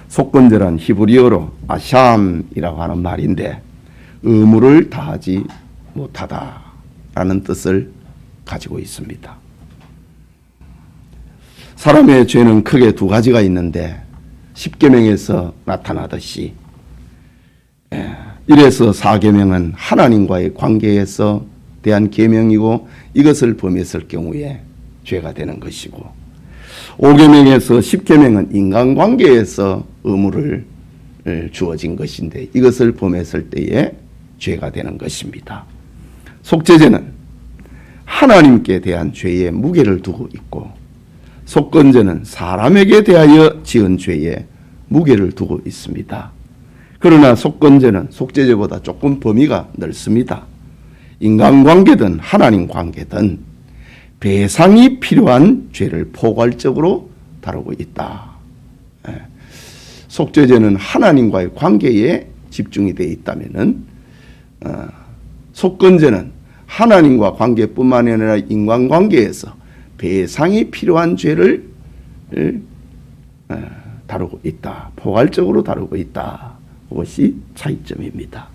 속건제란 히브리어로 아샴이라고 하는 말인데 의무를 다하지 못하다라는 뜻을 가지고 있습니다. 사람의 죄는 크게 두 가지가 있는데 십계명에서 나타나듯이 1에서 4계명은 하나님과의 관계에서 대한 계명이고 이것을 범했을 경우에 죄가 되는 것이고 5계명에서 10계명은 인간관계에서 의무를 주어진 것인데 이것을 범했을 때에 죄가 되는 것입니다. 속죄제는 하나님께 대한 죄의 무게를 두고 있고 속건제는 사람에게 대하여 지은 죄의 무게를 두고 있습니다. 그러나 속건제는 속죄제보다 조금 범위가 넓습니다. 인간관계든 하나님 관계든 배상이 필요한 죄를 포괄적으로 다루고 있다. 속죄제는 하나님과의 관계에 집중이 되어 있다면은 속건제는 하나님과 관계뿐만 아니라 인간관계에서 배상이 필요한 죄를 다루고 있다. 포괄적으로 다루고 있다. 그것이 차이점입니다.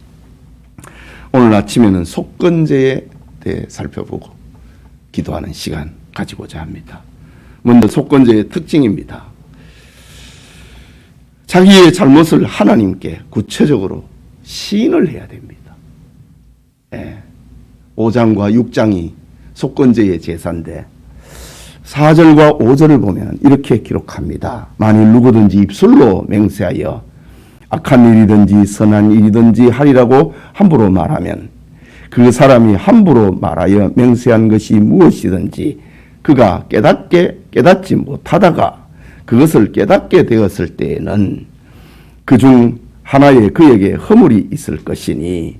오늘 아침에는 속건제에 대해 살펴보고 기도하는 시간 가지고자 합니다. 먼저 속건제의 특징입니다. 자기의 잘못을 하나님께 구체적으로 시인을 해야 됩니다. 5장과 6장이 속건제의 제사인데 4절과 5절을 보면 이렇게 기록합니다. 만일 누구든지 입술로 맹세하여 악한 일이든지 선한 일이든지 하리라고 함부로 말하면 그 사람이 함부로 말하여 맹세한 것이 무엇이든지 그가 깨닫지 못하다가 그것을 깨닫게 되었을 때에는 그 중 하나에 그에게 허물이 있을 것이니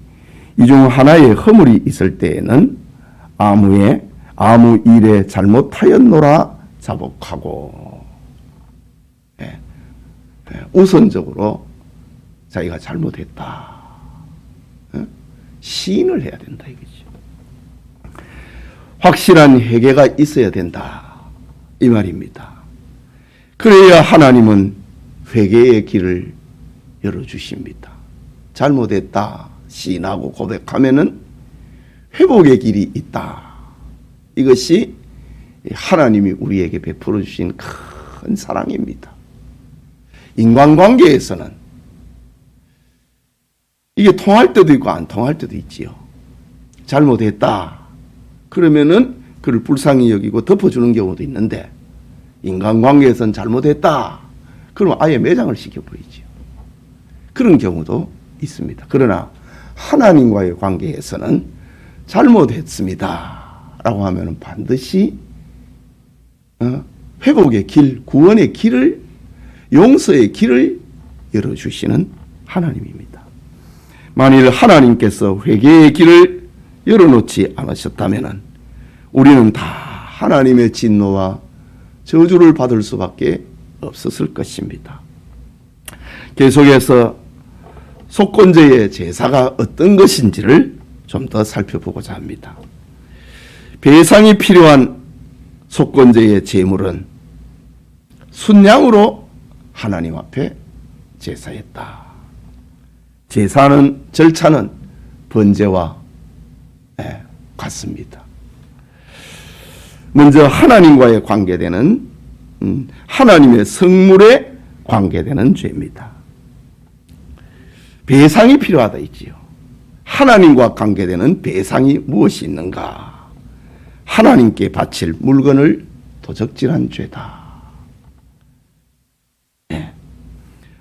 이 중 하나에 허물이 있을 때에는 아무 일에 잘못하였노라 자복하고 우선적으로 자기가 잘못했다. 시인을 해야 된다 이거죠. 확실한 회개가 있어야 된다 이 말입니다. 그래야 하나님은 회개의 길을 열어주십니다. 잘못했다 시인하고 고백하면은 회복의 길이 있다. 이것이 하나님이 우리에게 베풀어 주신 큰 사랑입니다. 인간관계에서는 이게 통할 때도 있고 안 통할 때도 있지요. 잘못했다 그러면은 그를 불쌍히 여기고 덮어주는 경우도 있는데 인간관계에서는 잘못했다 그러면 아예 매장을 시켜버리지요. 그런 경우도 있습니다. 그러나 하나님과의 관계에서는 잘못했습니다 라고 하면 반드시 회복의 길, 구원의 길을, 용서의 길을 열어주시는 하나님입니다. 만일 하나님께서 회개의 길을 열어놓지 않으셨다면 우리는 다 하나님의 진노와 저주를 받을 수밖에 없었을 것입니다. 계속해서 속건제의 제사가 어떤 것인지를 좀 더 살펴보고자 합니다. 배상이 필요한 속건제의 제물은 순양으로 하나님 앞에 제사했다. 제사는 절차는 번제와 같습니다. 먼저 하나님과의 관계되는 하나님의 성물에 관계되는 죄입니다. 배상이 필요하다 있지요. 하나님과 관계되는 배상이 무엇이 있는가? 하나님께 바칠 물건을 도적질한 죄다.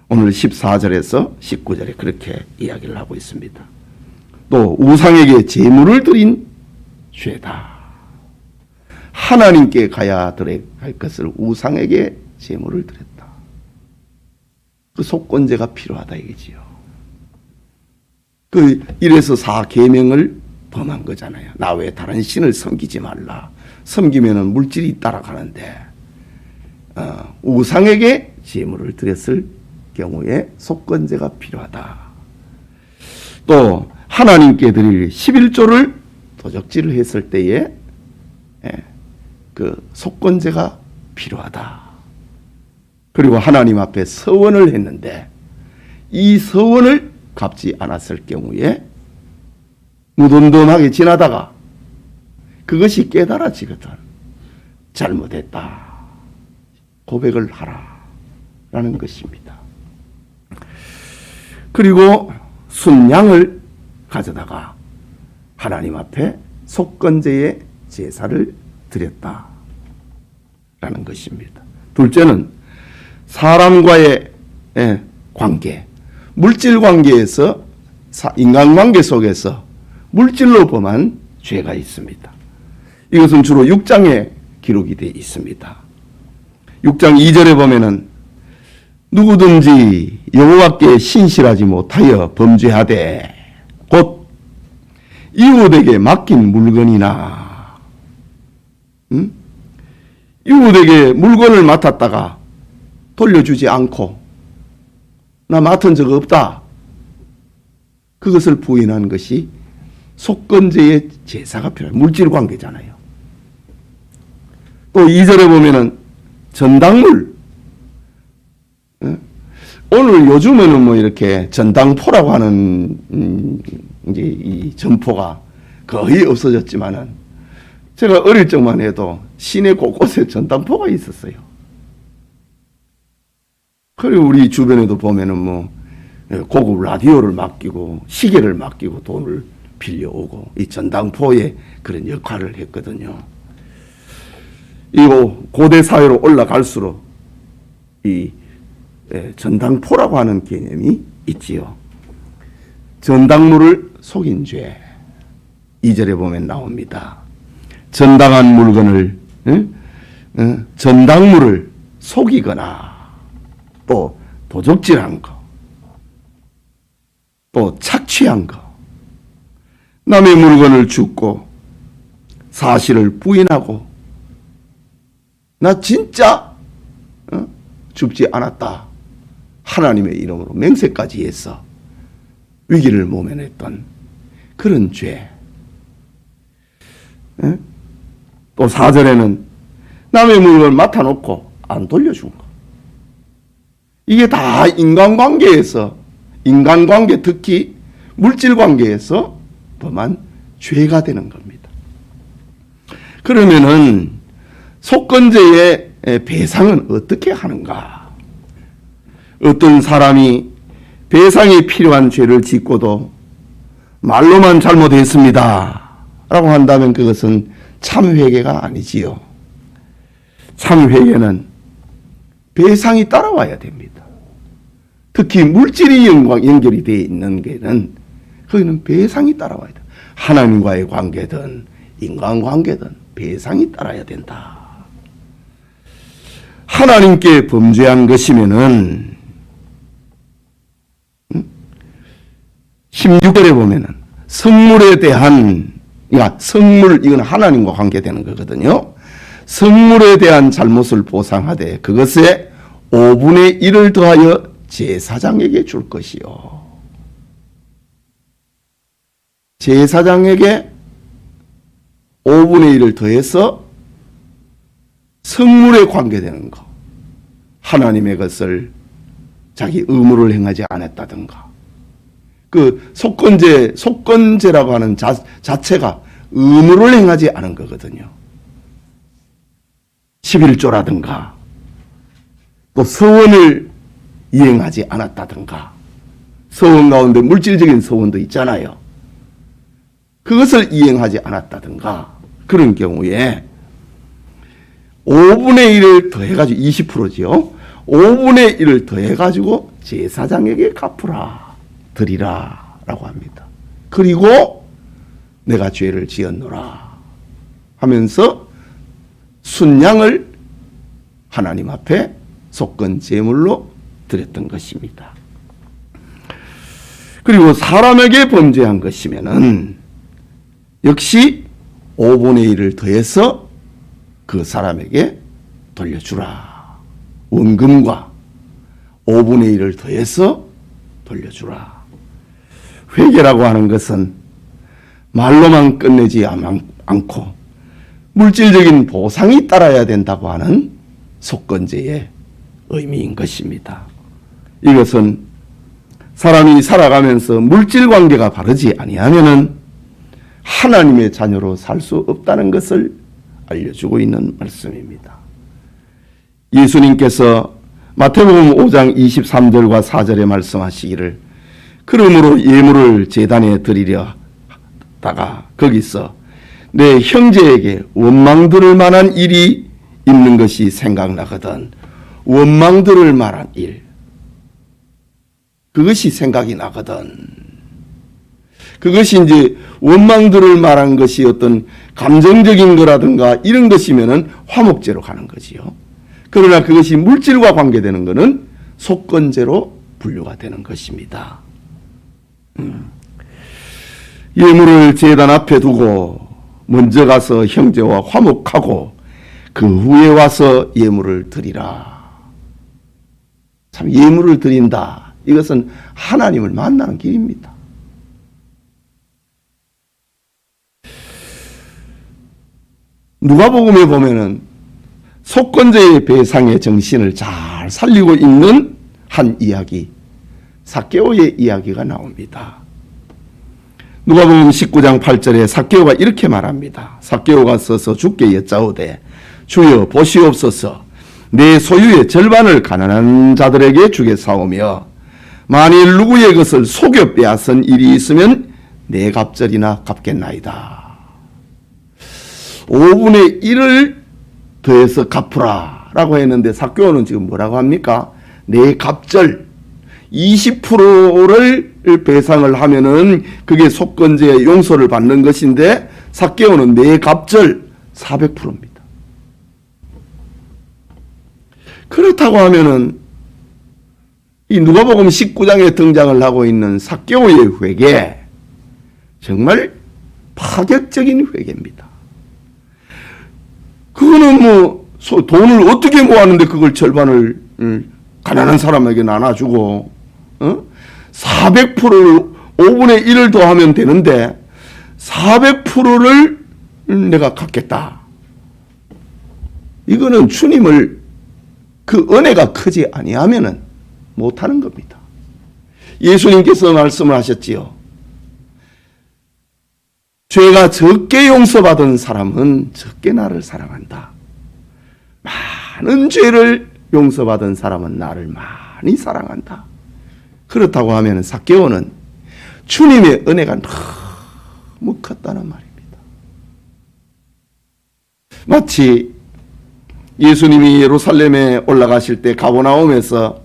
오늘 14절에서 19절에 그렇게 이야기를 하고 있습니다. 또 우상에게 제물을 드린 죄다. 하나님께 가야 할 것을 우상에게 제물을 드렸다. 그 속건제가 필요하다 이거지요. 그 1에서 4계명을 범한 거잖아요. 나 외에 다른 신을 섬기지 말라. 섬기면은 물질이 따라가는데 우상에게 제물을 드렸을 경우에 속건제가 필요하다. 또 하나님께 드릴 11조를 도적질을 했을 때에 그 속건제가 필요하다. 그리고 하나님 앞에 서원을 했는데 이 서원을 갚지 않았을 경우에 무덤덤하게 지나다가 그것이 깨달아지거든. 잘못했다. 고백을 하라. 라는 것입니다. 그리고 순양을 가져다가 하나님 앞에 속건제의 제사를 드렸다. 라는 것입니다. 둘째는 사람과의 관계, 물질 관계에서 인간관계 속에서 물질로 범한 죄가 있습니다. 이것은 주로 6장에 기록이 되어 있습니다. 6장 2절에 보면은 누구든지 여호와께 신실하지 못하여 범죄하되 곧 이웃에게 맡긴 물건이나 이웃에게 물건을 맡았다가 돌려주지 않고 나 맡은 적 없다. 그것을 부인한 것이 속건제의 제사가 필요해요. 물질 관계잖아요. 또 2절에 보면은 전당물. 오늘 요즘에는 뭐 이렇게 전당포라고 하는 이제 이 점포가 거의 없어졌지만은 제가 어릴 적만 해도 시내 곳곳에 전당포가 있었어요. 그리고 우리 주변에도 보면은 뭐 고급 라디오를 맡기고 시계를 맡기고 돈을 빌려오고 이 전당포의 그런 역할을 했거든요. 이 고대 사회로 올라갈수록 이 전당포라고 하는 개념이 있지요. 전당물을 속인 죄. 2절에 보면 나옵니다. 전당한 물건을 전당물을 속이거나 또 도적질한 거, 또 착취한 거, 남의 물건을 줍고 사실을 부인하고 나 진짜 줍지 않았다. 하나님의 이름으로 맹세까지 해서 위기를 모면했던 그런 죄. 또 4절에는 남의 물건을 맡아놓고 안 돌려준 거. 이게 다 인간관계에서, 인간관계 특히 물질관계에서 범한 죄가 되는 겁니다. 그러면은 속건제의 배상은 어떻게 하는가? 어떤 사람이 배상이 필요한 죄를 짓고도 말로만 잘못했습니다 라고 한다면 그것은 참 회개가 아니지요. 참 회개는 배상이 따라와야 됩니다. 특히 물질이 연결이 되어 있는 게는 거기는 배상이 따라와야 돼요. 하나님과의 관계든 인간관계든 배상이 따라야 된다. 하나님께 범죄한 것이면은 16절에 보면은 성물에 대한 성물 이건 하나님과 관계되는 거거든요. 성물에 대한 잘못을 보상하되 그것에 5분의 1을 더하여 제사장에게 줄 것이요. 제사장에게 5분의 1을 더해서 성물에 관계되는 거. 하나님의 것을 자기 의무를 행하지 않았다든가. 그 속건제라고 하는 자체가 의무를 행하지 않은 거거든요. 11조라든가 또 서원을 이행하지 않았다든가 서원 가운데 물질적인 서원도 있잖아요. 그것을 이행하지 않았다든가 그런 경우에 5분의 1을 더해가지고 20%지요. 5분의 1을 더해가지고 제사장에게 갚으라. 드리라 라고 합니다. 그리고 내가 죄를 지었노라 하면서 순양을 하나님 앞에 속건 제물로 드렸던 것입니다. 그리고 사람에게 범죄한 것이면은 역시 5분의 1을 더해서 그 사람에게 돌려주라. 원금과 5분의 1을 더해서 돌려주라. 회개라고 하는 것은 말로만 끝내지 않고 물질적인 보상이 따라야 된다고 하는 속건제의 의미인 것입니다. 이것은 사람이 살아가면서 물질 관계가 바르지 아니하면은 하나님의 자녀로 살 수 없다는 것을 알려주고 있는 말씀입니다. 예수님께서 마태복음 5장 23절과 4절에 말씀하시기를 그러므로 예물을 제단에 드리려 다가 거기서 내 형제에게 원망 들을 만한 일이 있는 것이 생각나거든. 원망 들을 만한 일, 그것이 생각이 나거든. 그것이 이제 원망 들을 만한 것이 어떤 감정적인 거라든가 이런 것이면은 화목제로 가는 거지요. 그러나 그것이 물질과 관계되는 것은 속건제로 분류가 되는 것입니다. 예물을 제단 앞에 두고 먼저 가서 형제와 화목하고 그 후에 와서 예물을 드리라. 참 예물을 드린다. 이것은 하나님을 만나는 길입니다. 누가복음에 보면은 속건제의 배상의 정신을 잘 살리고 있는 한 이야기, 삭개오의 이야기가 나옵니다. 누가복음 19장 8절에 삭개오가 이렇게 말합니다. 삭개오가 서서 주께 여짜오되 주여 보시옵소서 내 소유의 절반을 가난한 자들에게 주겠사오며 만일 누구의 것을 속여 빼앗은 일이 있으면 내 갑절이나 갚겠나이다. 5분의 1을 더해서 갚으라 라고 했는데 삭개오는 지금 뭐라고 합니까? 내 갑절 20%를 배상을 하면은 그게 속건제의 용서를 받는 것인데 삭개오는 내 갑절 400%입니다. 그렇다고 하면은 이 누가복음 19장에 등장을 하고 있는 삭개오의 회개, 정말 파격적인 회개입니다. 그거는 뭐 돈을 어떻게 모았는데 그걸 절반을 가난한 사람에게 나눠주고 400%를 5분의 1을 더하면 되는데 400%를 내가 갖겠다. 이거는 주님을 그 은혜가 크지 아니하면은 못하는 겁니다. 예수님께서 말씀을 하셨지요. 죄가 적게 용서받은 사람은 적게 나를 사랑한다. 많은 죄를 용서받은 사람은 나를 많이 사랑한다. 그렇다고 하면 삭개오는 주님의 은혜가 너무 컸다는 말입니다. 마치 예수님이 예루살렘에 올라가실 때 가버나움에서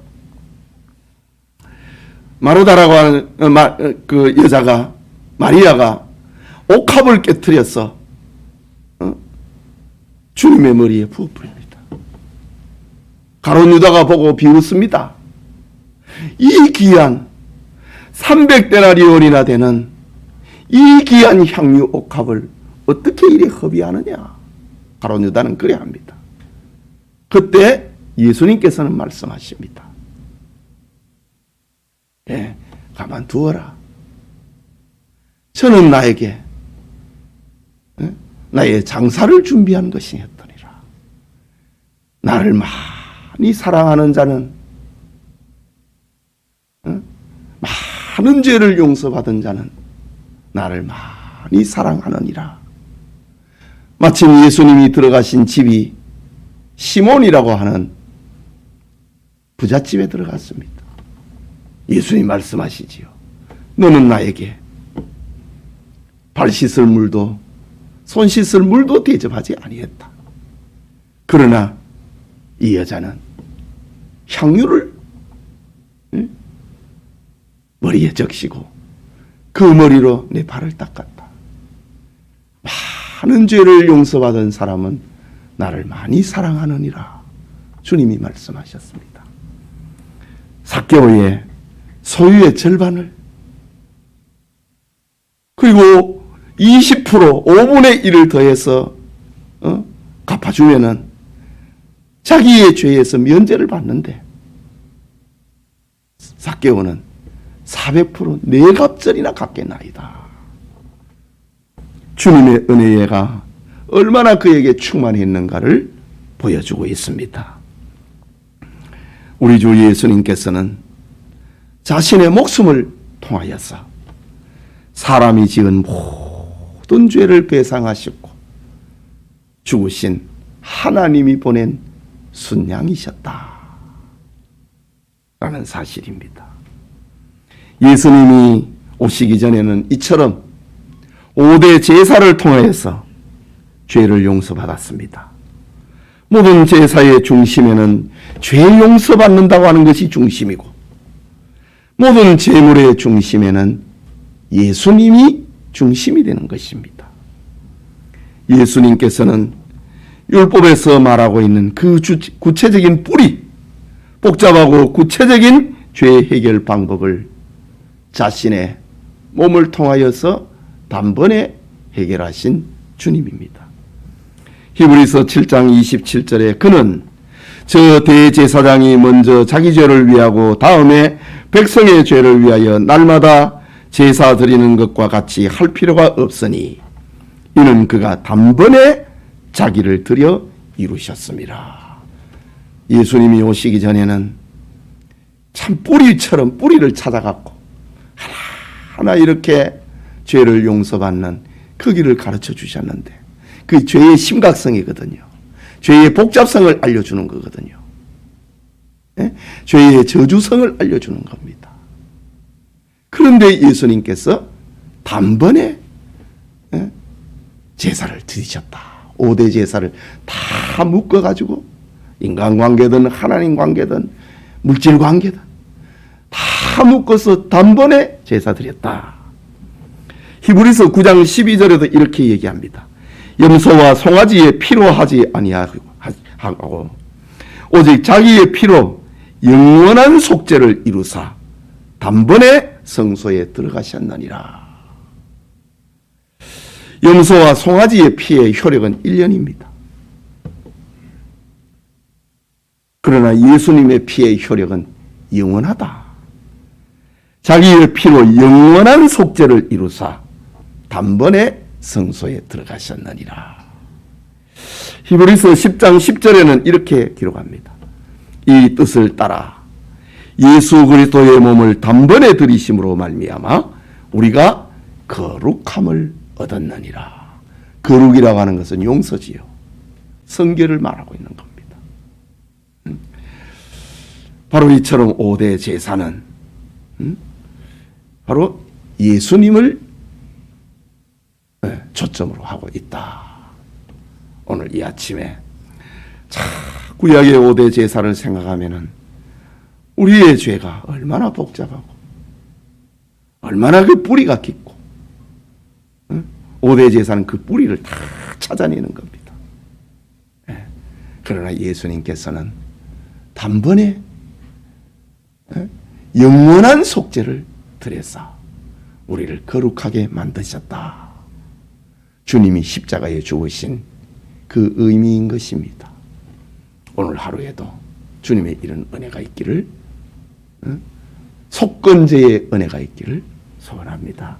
마르다라고 하는 그 여자가, 마리아가 옥합을 깨뜨려서 주님의 머리에 부어버립니다. 가룟 유다가 보고 비웃습니다. 이 귀한 300데나리온이나 되는 이 귀한 향유 옥합을 어떻게 이리 허비하느냐. 가룟 유다는 그래 합니다. 그때 예수님께서는 말씀하십니다. 예, 가만두어라. 저는 나에게 나의 장사를 준비한 것이었더니라. 나를 많이 사랑하는 자는 많은 죄를 용서받은 자는 나를 많이 사랑하느니라. 마침 예수님이 들어가신 집이 시몬이라고 하는 부잣집에 들어갔습니다. 예수님 말씀하시지요. 너는 나에게 발 씻을 물도 손 씻을 물도 대접하지 아니했다. 그러나 이 여자는 향유를 머리에 적시고 그 머리로 내 발을 닦았다. 많은 죄를 용서받은 사람은 나를 많이 사랑하느니라. 주님이 말씀하셨습니다. 삭개오의 소유의 절반을 그리고 20% 5분의 1을 더해서 갚아주면은 자기의 죄에서 면제를 받는데 삭개오는 400% 네 갑절이나 갚겠나이다. 주님의 은혜가 얼마나 그에게 충만했는가를 보여주고 있습니다. 우리 주 예수님께서는 자신의 목숨을 통하여서 사람이 지은 모든 죄를 배상하셨고 죽으신 하나님이 보낸 순양이셨다 라는 사실입니다. 예수님이 오시기 전에는 이처럼 5대 제사를 통하여서 죄를 용서받았습니다. 모든 제사의 중심에는 죄 용서받는다고 하는 것이 중심이고, 모든 제물의 중심에는 예수님이 중심이 되는 것입니다. 예수님께서는 율법에서 말하고 있는 그 구체적인 뿌리, 복잡하고 구체적인 죄 해결 방법을 자신의 몸을 통하여서 단번에 해결하신 주님입니다. 히브리서 7장 27절에 그는 저 대제사장이 먼저 자기 죄를 위하고 다음에 백성의 죄를 위하여 날마다 제사 드리는 것과 같이 할 필요가 없으니 이는 그가 단번에 자기를 드려 이루셨습니다. 예수님이 오시기 전에는 참 뿌리처럼 뿌리를 찾아갖고 하나하나 이렇게 죄를 용서받는 그 길을 가르쳐 주셨는데, 그 죄의 심각성이거든요. 죄의 복잡성을 알려주는 거거든요. 예? 죄의 저주성을 알려주는 겁니다. 그런데 예수님께서 단번에 제사를 드리셨다. 5대 제사를 다 묶어가지고 인간관계든 하나님 관계든 물질 관계든 다 묶어서 단번에 제사 드렸다. 히브리서 9장 12절에도 이렇게 얘기합니다. 염소와 송아지의 피로 하지 아니하고 오직 자기의 피로 영원한 속죄를 이루사 단번에 성소에 들어가셨느니라. 염소와 송아지의 피의 효력은 1년입니다. 그러나 예수님의 피의 효력은 영원하다. 자기의 피로 영원한 속죄를 이루사 단번에 성소에 들어가셨느니라. 히브리서 10장 10절에는 이렇게 기록합니다. 이 뜻을 따라 예수 그리스도의 몸을 단번에 들이심으로 말미암아 우리가 거룩함을 얻었느니라. 거룩이라고 하는 것은 용서지요. 성결을 말하고 있는 겁니다. 바로 이처럼 5대 제사는 바로 예수님을 초점으로 하고 있다. 오늘 이 아침에 구약의 5대 제사를 생각하면은 우리의 죄가 얼마나 복잡하고 얼마나 그 뿌리가 깊고 5대 제사는 그 뿌리를 다 찾아내는 겁니다. 그러나 예수님께서는 단번에 영원한 속죄를 드려서 우리를 거룩하게 만드셨다. 주님이 십자가에 죽으신 그 의미인 것입니다. 오늘 하루에도 주님의 이런 은혜가 있기를, 속건제의 은혜가 있기를 소원합니다.